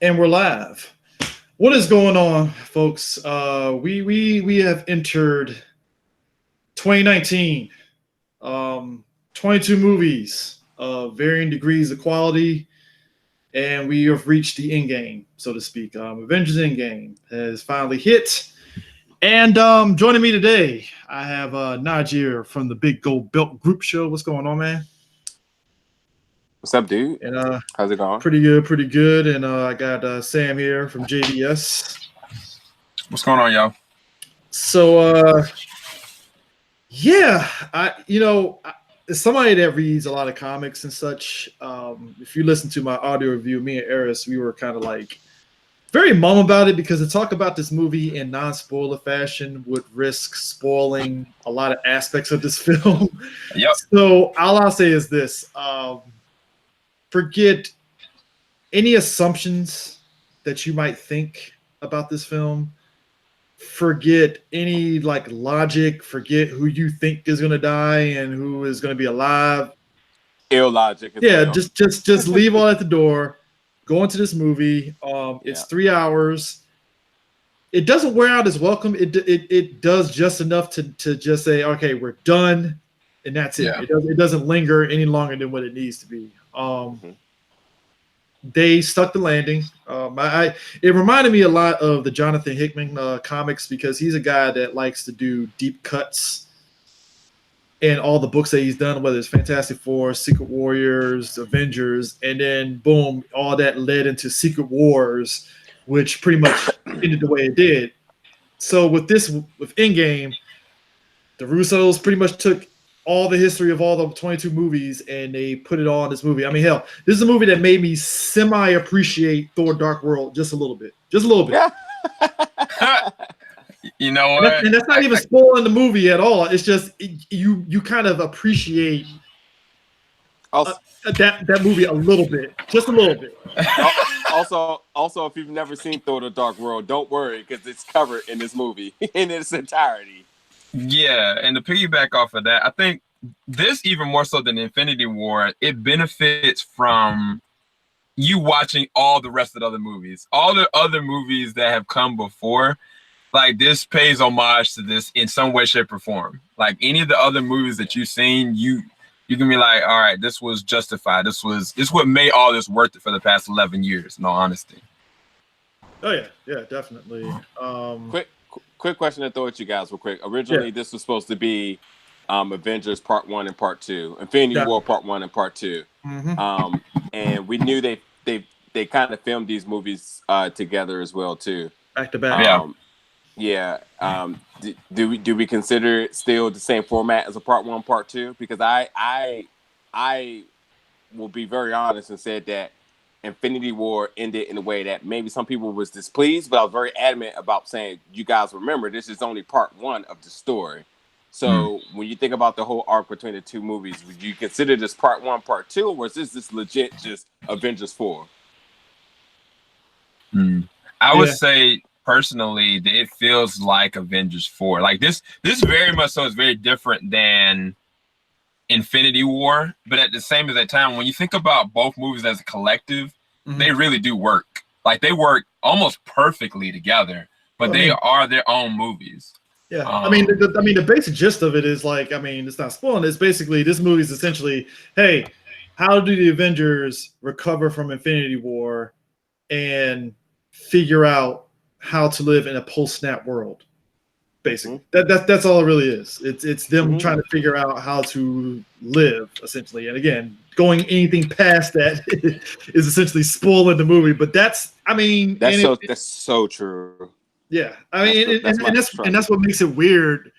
And we're live. What is going on, folks? We have entered 2019. 22 movies of varying degrees of quality, and we have reached the end game, so to speak. Avengers Endgame has finally hit. And joining me today, I have Nagier from the Big Gold Belt Group Show. What's going on, man? What's up, dude? And How's it going? Pretty good, pretty good. And I got Sam here from JDS. What's going on, y'all? So, yeah, as somebody that reads a lot of comics and such, if you listen to my audio review, me and Eris, we were kind of like very mum about it because to talk about this movie in non-spoiler fashion would risk spoiling a lot of aspects of this film. Yep. So all I'll say is this. Forget any assumptions that you might think about this film. Forget any logic. Forget who you think is going to die and who is going to be alive. Illogic. Yeah, just leave all at the door. Go into this movie. It's 3 hours. It doesn't wear out its welcome. It does just enough to just say, okay, we're done, and that's it. Yeah. It doesn't linger any longer than what it needs to be. They stuck the landing. It reminded me a lot of the Jonathan Hickman comics because he's a guy that likes to do deep cuts in all the books that he's done, whether it's Fantastic Four, Secret Warriors, Avengers, and then boom, all that led into Secret Wars, which pretty much ended the way it did. So with Endgame, the Russos pretty much took all the history of all the 22 movies and they put it all in this movie. I mean, hell, this is a movie that made me semi-appreciate Thor Dark World just a little bit. Just a little bit. Yeah. You know what? And that's not even spoiling the movie at all. It's just you kind of appreciate that movie a little bit. Just a little bit. Also, if you've never seen Thor the Dark World, don't worry because it's covered in this movie in its entirety. Yeah, and to piggyback off of that, I think this even more so than Infinity War, it benefits from you watching all the rest of the other movies. All the other movies that have come before, like this pays homage to this in some way, shape, or form. Like any of the other movies that you've seen, you can be like, all right, this was justified. This what made all this worth it for the past 11 years, in all honesty. Oh yeah, definitely. Quick question to throw at you guys real quick. Originally, this was supposed to be Avengers Part 1 and Part 2. Infinity War Part 1 and Part 2. Mm-hmm. And we knew they kind of filmed these movies together as well, too. Back to back. Do we consider it still the same format as a Part 1, Part 2? Because I will be very honest and said that Infinity War ended in a way that maybe some people was displeased, but I was very adamant about saying, you guys remember, this is only part 1 of the story. So when you think about the whole arc between the two movies, would you consider this part 1, part 2, or is this legit just Avengers 4? I would say personally that it feels like Avengers 4. Like this very much so is very different than Infinity War, but at the same time, when you think about both movies as a collective, they really do work. Like they work almost perfectly together, but they are their own movies. Yeah, I mean, the basic gist of it is it's not spoiling. It's basically this movie is essentially, hey, how do the Avengers recover from Infinity War and figure out how to live in a post-snap world? Basically, that's all it really is. It's them trying to figure out how to live, essentially. And again, going anything past that is essentially spoiling the movie. But that's so true. Yeah, I mean, that's what makes it weird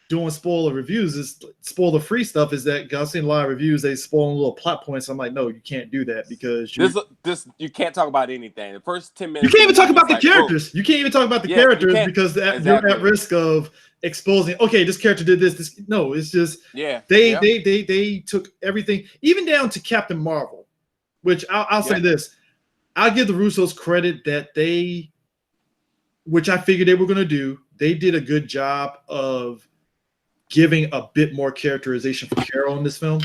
doing spoiler reviews. Is spoiler free stuff. Is that I've seen a lot of reviews, they spoil little plot points. I'm like, no, you can't do that because you can't talk about anything. The first 10 minutes you can't even talk about the characters. You can't even talk about the characters because you're at risk of exposing. Okay, this character did this. No, it's just they took everything, even down to Captain Marvel, which I'll say this. I'll give the Russos credit that which I figured they were going to do. They did a good job of giving a bit more characterization for Carol in this film.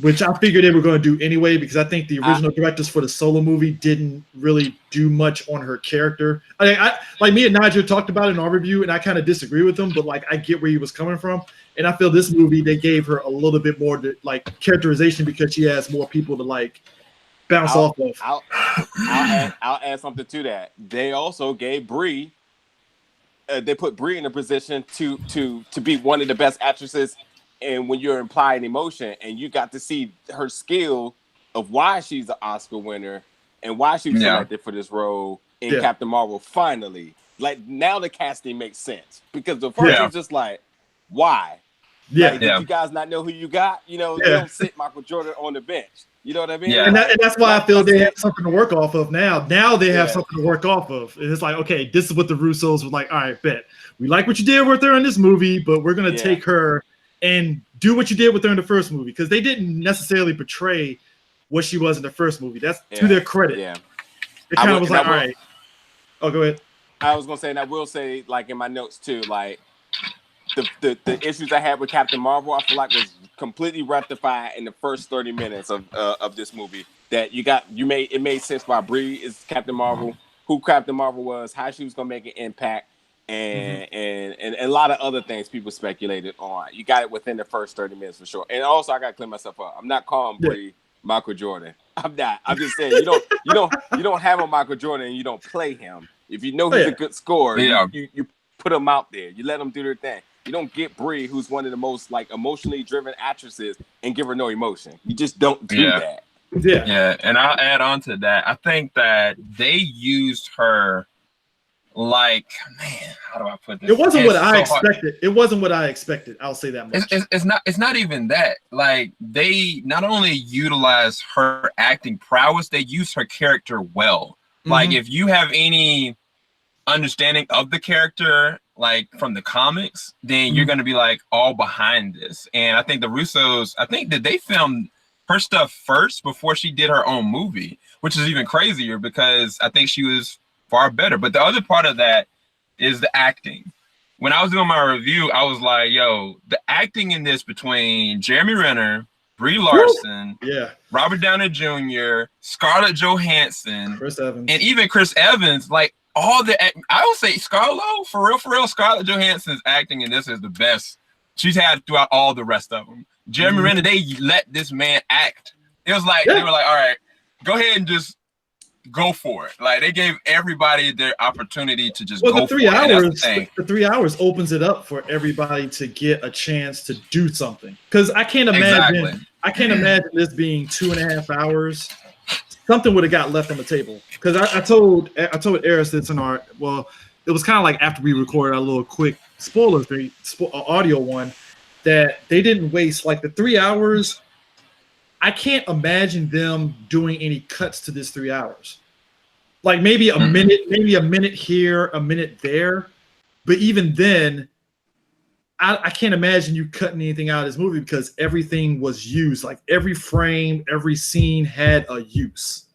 which I figured they were going to do anyway, because I think the original directors for the Solo movie didn't really do much on her character. I like me and Nagier talked about it in our review, and I kind of disagree with him, but like I get where he was coming from, and I feel this movie they gave her a little bit more like characterization because she has more people to like bounce off of. I'll add something to that. They also gave Brie. They put Brie in a position to be one of the best actresses. And when you're implying emotion, and you got to see her skill of why she's an Oscar winner and why she was selected for this role in Captain Marvel, finally, like now the casting makes sense, because the first was just like, why? Like, did you guys not know who you got? You know, they don't sit Michael Jordan on the bench. You know what I mean? Yeah. And that's why I feel they have something to work off of now. Now they have something to work off of. And it's like, okay, this is what the Russos were like, all right, bet. We like what you did with her in this movie, but we're going to take her and do what you did with her in the first movie, because they didn't necessarily portray what she was in the first movie. That's to their credit. Yeah, it kind of was like, all right. Oh, go ahead. I was gonna say, and I will say, like in my notes too, like the issues I had with Captain Marvel, I feel like was completely rectified in the first 30 minutes of this movie. That it made sense why Brie is Captain Marvel, who Captain Marvel was, how she was gonna make an impact. And a lot of other things people speculated on. You got it within the first 30 minutes for sure. And also, I got to clean myself up. I'm not calling Brie Michael Jordan. I'm not. I'm just saying you don't have a Michael Jordan and you don't play him. If you know he's a good scorer, you put him out there. You let them do their thing. You don't get Brie, who's one of the most like emotionally driven actresses, and give her no emotion. You just don't do that. Yeah. And I'll add on to that. I think that they used her. Like, man, how do I put this? It wasn't what I expected. It wasn't what I expected. I'll say that much. It's not even that. Like, they not only utilize her acting prowess, they use her character well. Like, if you have any understanding of the character, like from the comics, then you're gonna be like all behind this. And I think the Russos, that they filmed her stuff first before she did her own movie, which is even crazier because I think she was far better. But the other part of that is the acting. When I was doing my review, I was like, yo, the acting in this between Jeremy Renner, Brie Larson, Robert Downey Jr., Scarlett Johansson, Chris Evans, and even Chris Evans, like all the, I would say for real, Scarlett Johansson's acting in this is the best she's had throughout all the rest of them. Jeremy Renner, they let this man act. It was like, they were like, all right, go ahead and just go for it. Like, they gave everybody their opportunity to just go for it. The 3 hours opens it up for everybody to get a chance to do something. Because I can't imagine this being 2.5 hours. Something would have got left on the table. Because I told Eris this in it was kind of like after we recorded our little quick audio one, that they didn't waste like the 3 hours. I can't imagine them doing any cuts to this 3 hours. Like maybe a minute here, a minute there. But even then, I can't imagine you cutting anything out of this movie because everything was used. Like every frame, every scene had a use.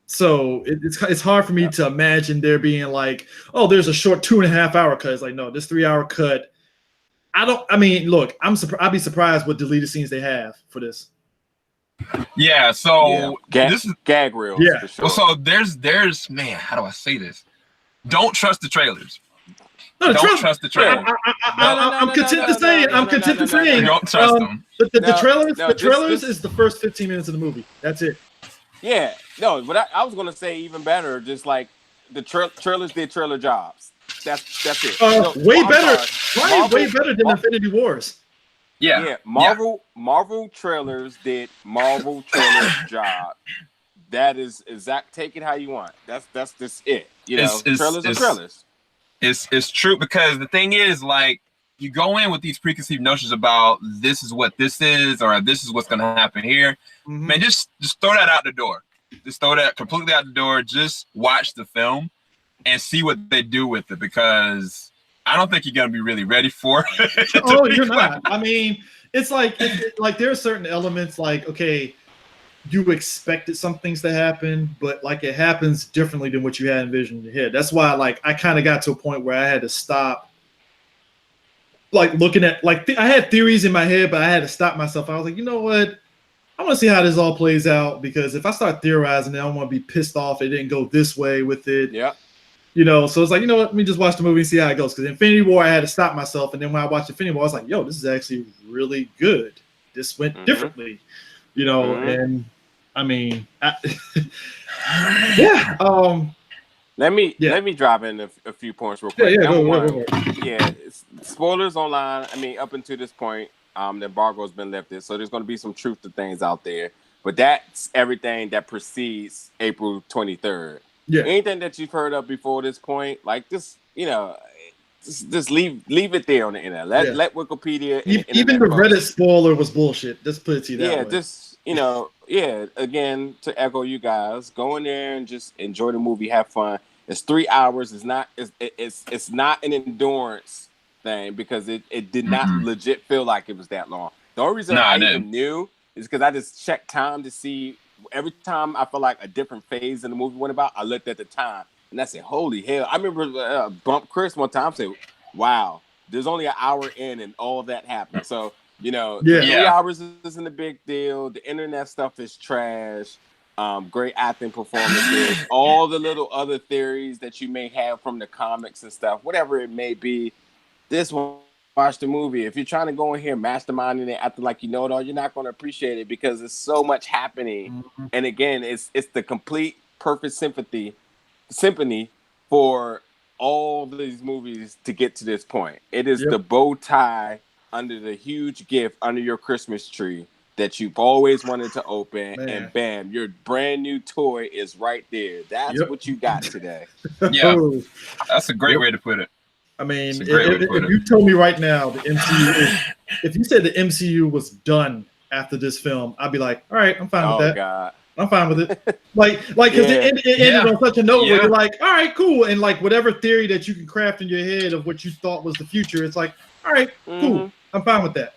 So it's hard for me to imagine there being like, oh, there's a short 2.5 hour cut. It's like, no, this 3 hour cut. Look, I'd be surprised what deleted scenes they have for this. Yeah, so this is gag reels. Yeah. For sure. Well, so there's man, how do I say this? Don't trust the trailers. No, don't trust the trailers. I'm content to say. Don't trust them. The trailers is the first 15 minutes of the movie. That's it. Yeah, no, but I was gonna say even better. Just like the trailers did trailer jobs. That's it. Way better. Probably way better than Infinity Wars. Yeah. Marvel trailers did Marvel trailer job. That is exact. Take it how you want. That's just it. You know, trailers are trailers. It's true, because the thing is, like, you go in with these preconceived notions about this is what this is, or this is what's going to happen here. Man, just throw that out the door. Just throw that completely out the door. Just watch the film and see what they do with it, because I don't think you're going to be really ready for it. Oh, you're not. I mean, it's like there are certain elements like, okay, you expected some things to happen, but like it happens differently than what you had envisioned in your head. That's why like I kind of got to a point where I had to stop like looking at like I had theories in my head, but I had to stop myself. I was like, you know what? I want to see how this all plays out because if I start theorizing, then I don't want to be pissed off it didn't go this way with it. Yeah. So it's like, you know what? Let me just watch the movie and see how it goes. Because Infinity War, I had to stop myself, and then when I watched Infinity War, I was like, yo, this is actually really good. This went differently, and I mean, yeah. Let me drop in a few points real quick. Yeah, Number go. one, spoilers online. I mean, up until this point, the embargo's been lifted, so there's going to be some truth to things out there. But that's everything that precedes April 23rd. Yeah. Anything that you've heard of before this point, like just just leave it there on the internet. Let Wikipedia and even the Reddit spoiler was bullshit. Just put it to you that way. Just again, to echo you guys, go in there and just enjoy the movie, have fun. It's 3 hours. It's not an endurance thing because it did not legit feel like it was that long. The only reason I even knew is because I just checked time to see. Every time I felt like a different phase in the movie went about, I looked at the time and I said, "Holy hell!" I remember Bump Chris one time said, "Wow, there's only an hour in and all of that happened." So. 3 hours isn't a big deal. The internet stuff is trash. Great acting performances. All the little other theories that you may have from the comics and stuff, whatever it may be. This one, watch the movie. If you're trying to go in here masterminding it, acting like you know it all, you're not going to appreciate it because there's so much happening. And again, it's the complete perfect symphony for all of these movies to get to this point. It is the bow tie under the huge gift under your Christmas tree that you've always wanted to open, and bam, your brand new toy is right there. That's what you got today. Yeah, that's a great way to put it. I mean, if you told me right now the MCU, if you said the MCU was done after this film, I'd be like, all right, I'm fine with that. God. I'm fine with it. Like, because it ended on such a note where you're like, all right, cool. And like whatever theory that you can craft in your head of what you thought was the future, it's like, all right, cool. I'm fine with that.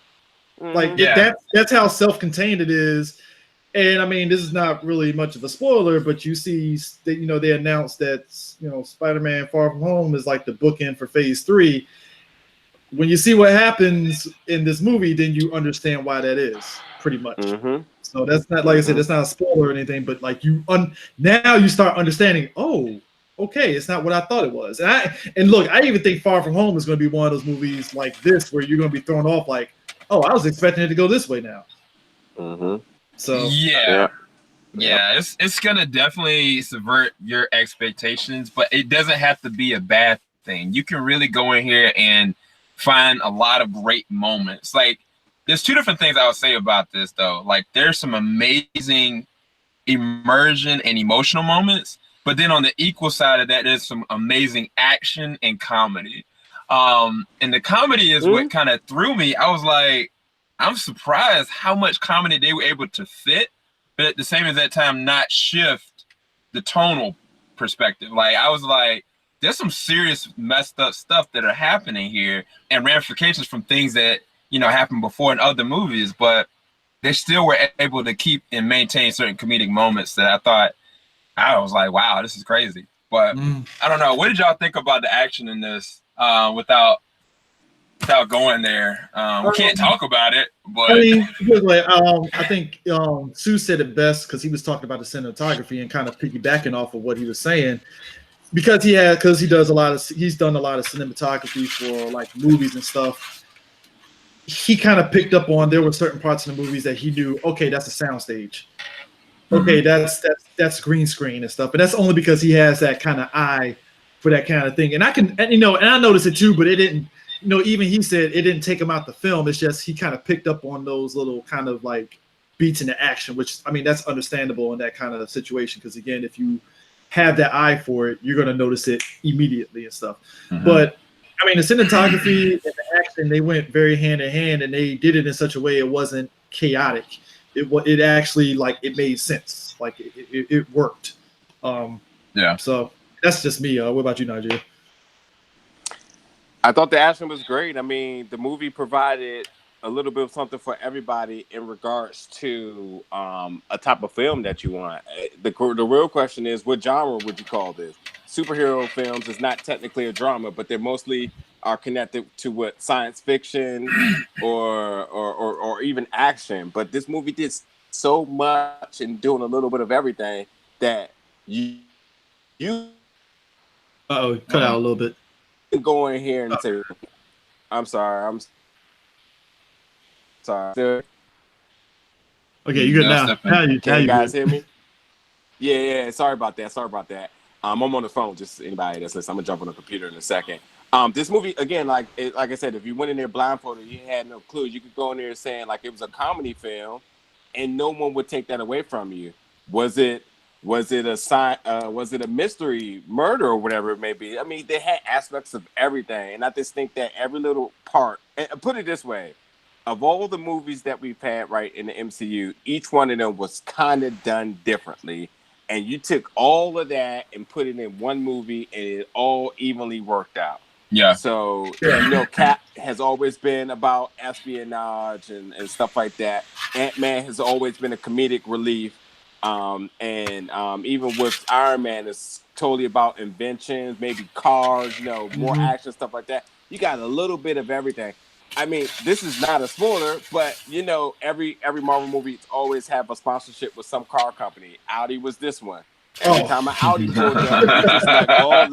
Like that's how self-contained it is. And I mean, this is not really much of a spoiler, but you see that they announced that Spider-Man Far From Home is like the bookend for Phase 3. When you see what happens in this movie, then you understand why that is pretty much. So that's not, like I said, that's not a spoiler or anything, but like now you start understanding. Oh, okay, it's not what I thought it was. And look, I even think Far From Home is going to be one of those movies like this where you're going to be thrown off like, oh, I was expecting it to go this way now. So it's gonna definitely subvert your expectations, but it doesn't have to be a bad thing. You can really go in here and find a lot of great moments. Like, there's two different things I would say about this though. Like, there's some amazing immersion and emotional moments, but then on the equal side of that, there's some amazing action and comedy. And the comedy is what kind of threw me. I was like, I'm surprised how much comedy they were able to fit, but at the same as that time not shift the tonal perspective. Like, I was like, there's some serious messed up stuff that are happening here and ramifications from things that, happened before in other movies, but they still were able to keep and maintain certain comedic moments that I was like, wow, this is crazy. But I don't know. What did y'all think about the action in this without going there? We can't talk about it, but I mean, I think Sue said it best because he was talking about the cinematography and kind of piggybacking off of what he was saying, because he's done a lot of cinematography for like movies and stuff. He kind of picked up on there were certain parts in the movies that he knew, okay, that's a soundstage. Okay, that's green screen and stuff, but that's only because he has that kind of eye for that kind of thing. And I noticed it too, but it didn't. Even he said it didn't take him out the film. It's just he kind of picked up on those little kind of like beats in the action, which I mean that's understandable in that kind of situation because again, if you have that eye for it, you're going to notice it immediately and stuff. But I mean, the cinematography and the action, they went very hand in hand, and they did it in such a way it wasn't chaotic. It actually like it made sense. Like it worked. So that's just me. What about you, Nagier? I thought the action was great. I mean, the movie provided a little bit of something for everybody in regards to a type of film that you want. The real question is, what genre would you call this? Superhero films is not technically a drama, but they're mostly are connected to what science fiction or even action. But this movie did so much and doing a little bit of everything that you Uh-oh, cut out a little bit. can go in here and say, I'm sorry. Okay, you good now. Can you guys good. hear me? Yeah. Sorry about that. I'm on the phone. Just anybody that's listening. I'm gonna jump on the computer in a second. This movie again, like I said, if you went in there blindfolded, you had no clue. You could go in there saying like it was a comedy film, and no one would take that away from you. Was it a mystery murder or whatever it may be? I mean, they had aspects of everything, and I just think that every little part. And put it this way. Of all the movies that we've had right in the MCU, each one of them was kind of done differently. And you took all of that and put it in one movie and it all evenly worked out. Yeah. So, you know, Cap has always been about espionage and stuff like that. Ant-Man has always been a comedic relief. Even with Iron Man, it's totally about inventions, maybe cars, you know, more action, stuff like that. You got a little bit of everything. I mean, this is not a spoiler, but you know, every Marvel movie always have a sponsorship with some car company. Audi was this one. Every time an Audi pulled up, it was just like, oh,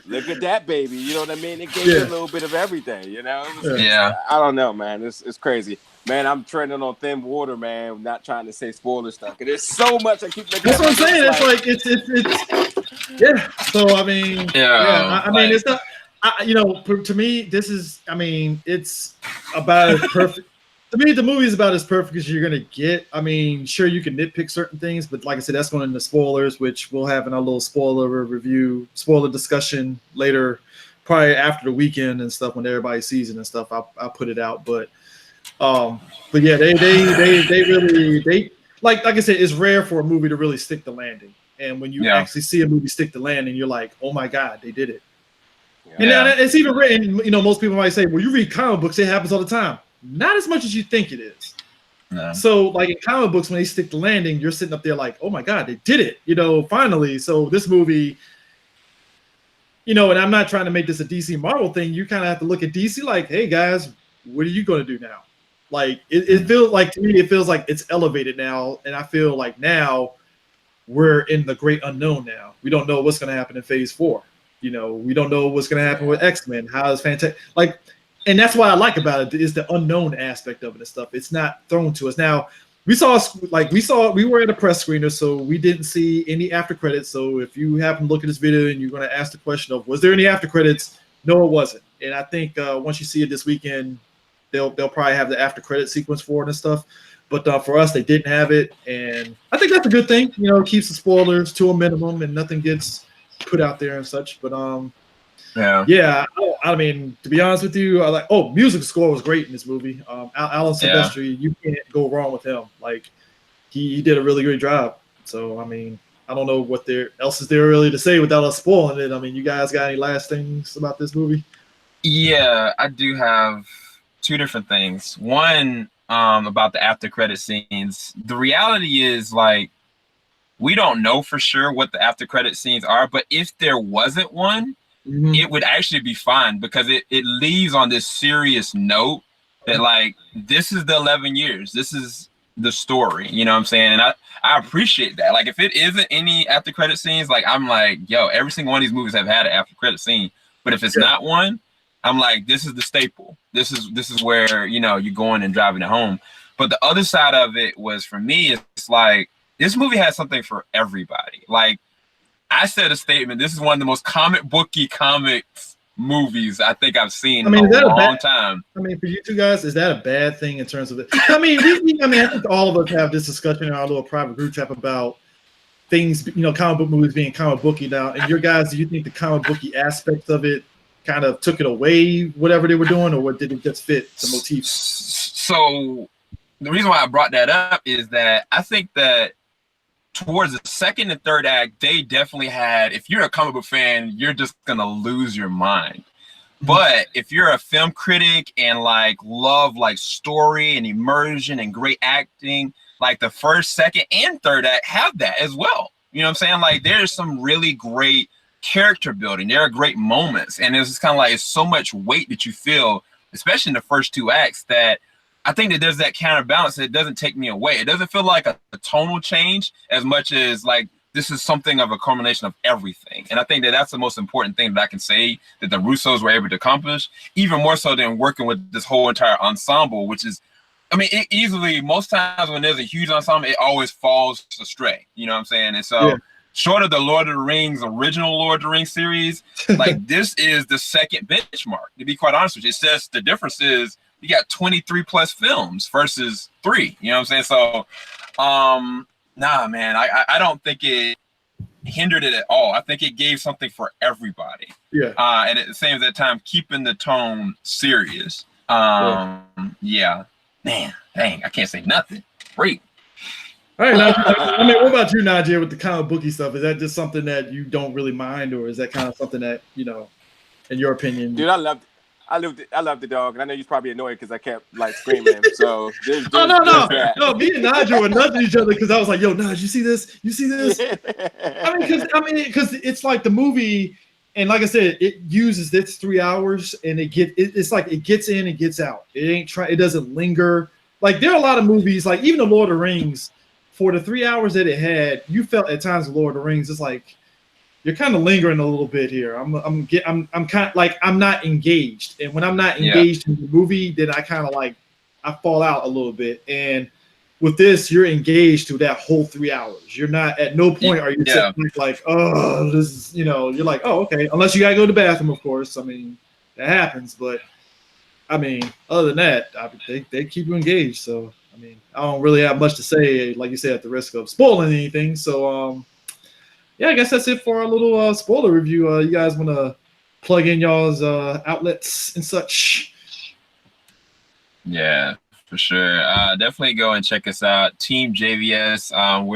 look at that baby. You know what I mean? It gave you a little bit of everything. You know? I don't know, man. It's crazy, man. I'm treading on thin water, man. Not trying to say spoiler stuff. There's so much I keep looking. That's what I'm saying. It's yeah. So I mean, I mean, it's not. You know, to me, this is. I mean, it's about as perfect. To me, the movie is about as perfect as you're gonna get. I mean, sure, you can nitpick certain things, but like I said, that's going into spoilers, which we'll have in our little spoiler discussion later, probably after the weekend and stuff when everybody sees it and stuff. I'll put it out, but yeah, they really like I said, it's rare for a movie to really stick the landing, and when you actually see a movie stick the landing, you're like, oh my god, they did it. Yeah. And it's even written, you know, most people might say, well, you read comic books, it happens all the time. Not as much as you think it is. No. So, like in comic books, when they stick the landing, you're sitting up there like, oh my God, they did it, you know, finally. So this movie, you know, and I'm not trying to make this a DC Marvel thing. You kind of have to look at DC like, hey guys, what are you going to do now? Like, it feels like, to me, it feels like it's elevated now. And I feel like now we're in the great unknown now. We don't know what's going to happen in phase 4. You know, we don't know what's going to happen with X-Men. How is fantastic? Like, and that's what I like about it is the unknown aspect of it and stuff. It's not thrown to us. Now, we were at a press screener, so we didn't see any after credits. So if you happen to look at this video and you're going to ask the question of, was there any after credits? No, it wasn't. And I think once you see it this weekend, they'll probably have the after credit sequence for it and stuff. But for us, they didn't have it. And I think that's a good thing. You know, it keeps the spoilers to a minimum and nothing gets put out there and such. But I mean, to be honest with you, music score was great in this movie. Alan Silvestri, you can't go wrong with him. Like he did a really great job. So I mean, I don't know what else is there really to say without us spoiling it. I mean, you guys got any last things about this movie? Yeah, I do have two different things. One, about the after credit scenes. The reality is, like, we don't know for sure what the after credit scenes are, but if there wasn't one, it would actually be fine because it leaves on this serious note that, like, this is the 11 years. This is the story. You know what I'm saying? And I appreciate that. Like, if it isn't any after credit scenes, like, I'm like, yo, every single one of these movies have had an after credit scene. But if it's not one, I'm like, this is the staple. This is where, you know, you're going and driving it home. But the other side of it was, for me, it's like, this movie has something for everybody. Like, I said a statement. This is one of the most comic booky comics movies I think I've seen in a long time. I mean, for you two guys, is that a bad thing in terms of it? I mean, I think all of us have this discussion in our little private group chat about things, you know, comic book movies being comic booky now. And your guys, do you think the comic booky aspects of it kind of took it away, whatever they were doing, or did it just fit the motif? So the reason why I brought that up is that I think that towards the second and third act, they definitely had, if you're a comic book fan, you're just gonna lose your mind. But if you're a film critic and like love like story and immersion and great acting, like the first, second, and third act have that as well. You know what I'm saying? Like, there's some really great character building. There are great moments, and it's just kind of like it's so much weight that you feel, especially in the first 2 acts, that I think that there's that counterbalance that it doesn't take me away. It doesn't feel like a tonal change as much as like this is something of a culmination of everything. And I think that that's the most important thing that I can say that the Russos were able to accomplish, even more so than working with this whole entire ensemble, which is, I mean, it easily, most times when there's a huge ensemble, it always falls astray. You know what I'm saying? And so, short of the Lord of the Rings, original Lord of the Rings series, like this is the second benchmark, to be quite honest with you. It says the difference is you got 23 plus films versus 3. You know what I'm saying? So, nah, man, I don't think it hindered it at all. I think it gave something for everybody. Yeah. And at the same time, keeping the tone serious. Yeah. Man, dang, I can't say nothing. Great. All right, Nagier, I mean, what about you, Nagier, with the comic booky stuff? Is that just something that you don't really mind, or is that kind of something that, you know, in your opinion? Dude, I loved the dog, and I know you're probably annoyed because I kept like screaming. So no, me and Nagier were nudging each other because I was like, "Yo, Naj, you see this? You see this?" I mean, because it's like the movie, and like I said, it uses its 3 hours, and it's like it gets in and gets out. It doesn't linger. Like there are a lot of movies, like even the Lord of the Rings. For the 3 hours that it had, you felt at times the Lord of the Rings, it's like you're kind of lingering a little bit here. I'm kind of like I'm not engaged, and when I'm not engaged in the movie, then I kind of like I fall out a little bit. And with this, you're engaged to that whole 3 hours. You're not at no point are you sitting like, oh, this is, you know, you're like, oh, okay, unless you gotta go to the bathroom, of course. I mean, that happens, but I mean, other than that, they keep you engaged. So I mean, I don't really have much to say, like you said, at the risk of spoiling anything. So, yeah, I guess that's it for our little spoiler review. You guys want to plug in y'all's outlets and such? Yeah, for sure. Definitely go and check us out. Team JVS. We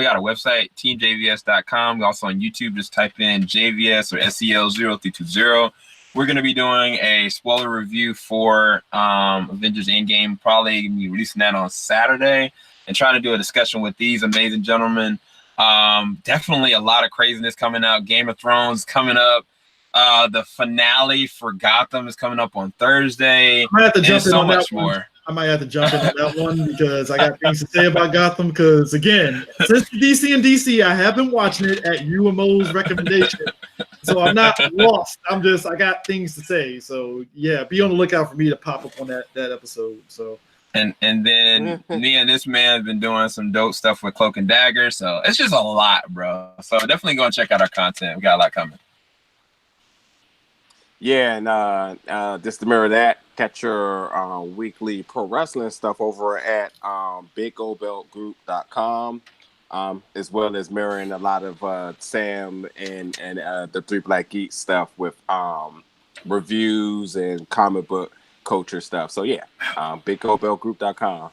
got a website, teamjvs.com. We're also on YouTube. Just type in JVS or SEL0320. We're going to be doing a spoiler review for Avengers Endgame, probably going to be releasing that on Saturday, and trying to do a discussion with these amazing gentlemen. Definitely a lot of craziness coming out. Game of Thrones coming up. The finale for Gotham is coming up on Thursday. I might have to jump in so on much that one. more. I might have to jump in on that one because I got things to say about Gotham. Because again, since DC, I have been watching it at you and Mo's recommendation, so I'm not lost. I got things to say. So yeah, be on the lookout for me to pop up on that episode. So and then me and this man have been doing some dope stuff with Cloak and Dagger. So it's just a lot, bro. So definitely go and check out our content. We got a lot coming. Yeah, and just to mirror that, catch your weekly pro wrestling stuff over at BigOldBeltGroup.com, as well as mirroring a lot of Sam and the Three Black Geeks stuff with reviews and comic book culture stuff. So yeah, BigOldBeltGroup.com.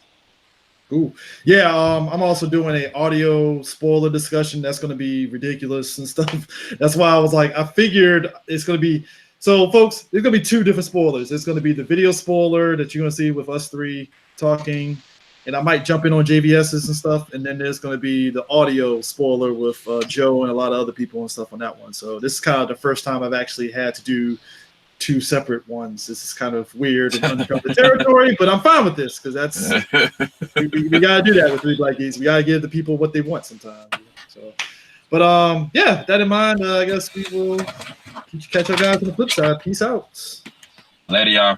Cool. Yeah, I'm also doing an audio spoiler discussion that's going to be ridiculous and stuff. That's why I was like, I figured it's going to be. So, folks, there's going to be 2 different spoilers. It's going to be the video spoiler that you're going to see with us 3 talking, and I might jump in on JVS's and stuff, and then there's going to be the audio spoiler with Joe and a lot of other people and stuff on that one. So this is kind of the first time I've actually had to do 2 separate ones. This is kind of weird and uncovered territory, but I'm fine with this because that's we got to do that with Three Black Geeks. We got to give the people what they want sometimes. So, but yeah, that in mind, I guess we will catch you guys on the flip side. Peace out. Later, y'all.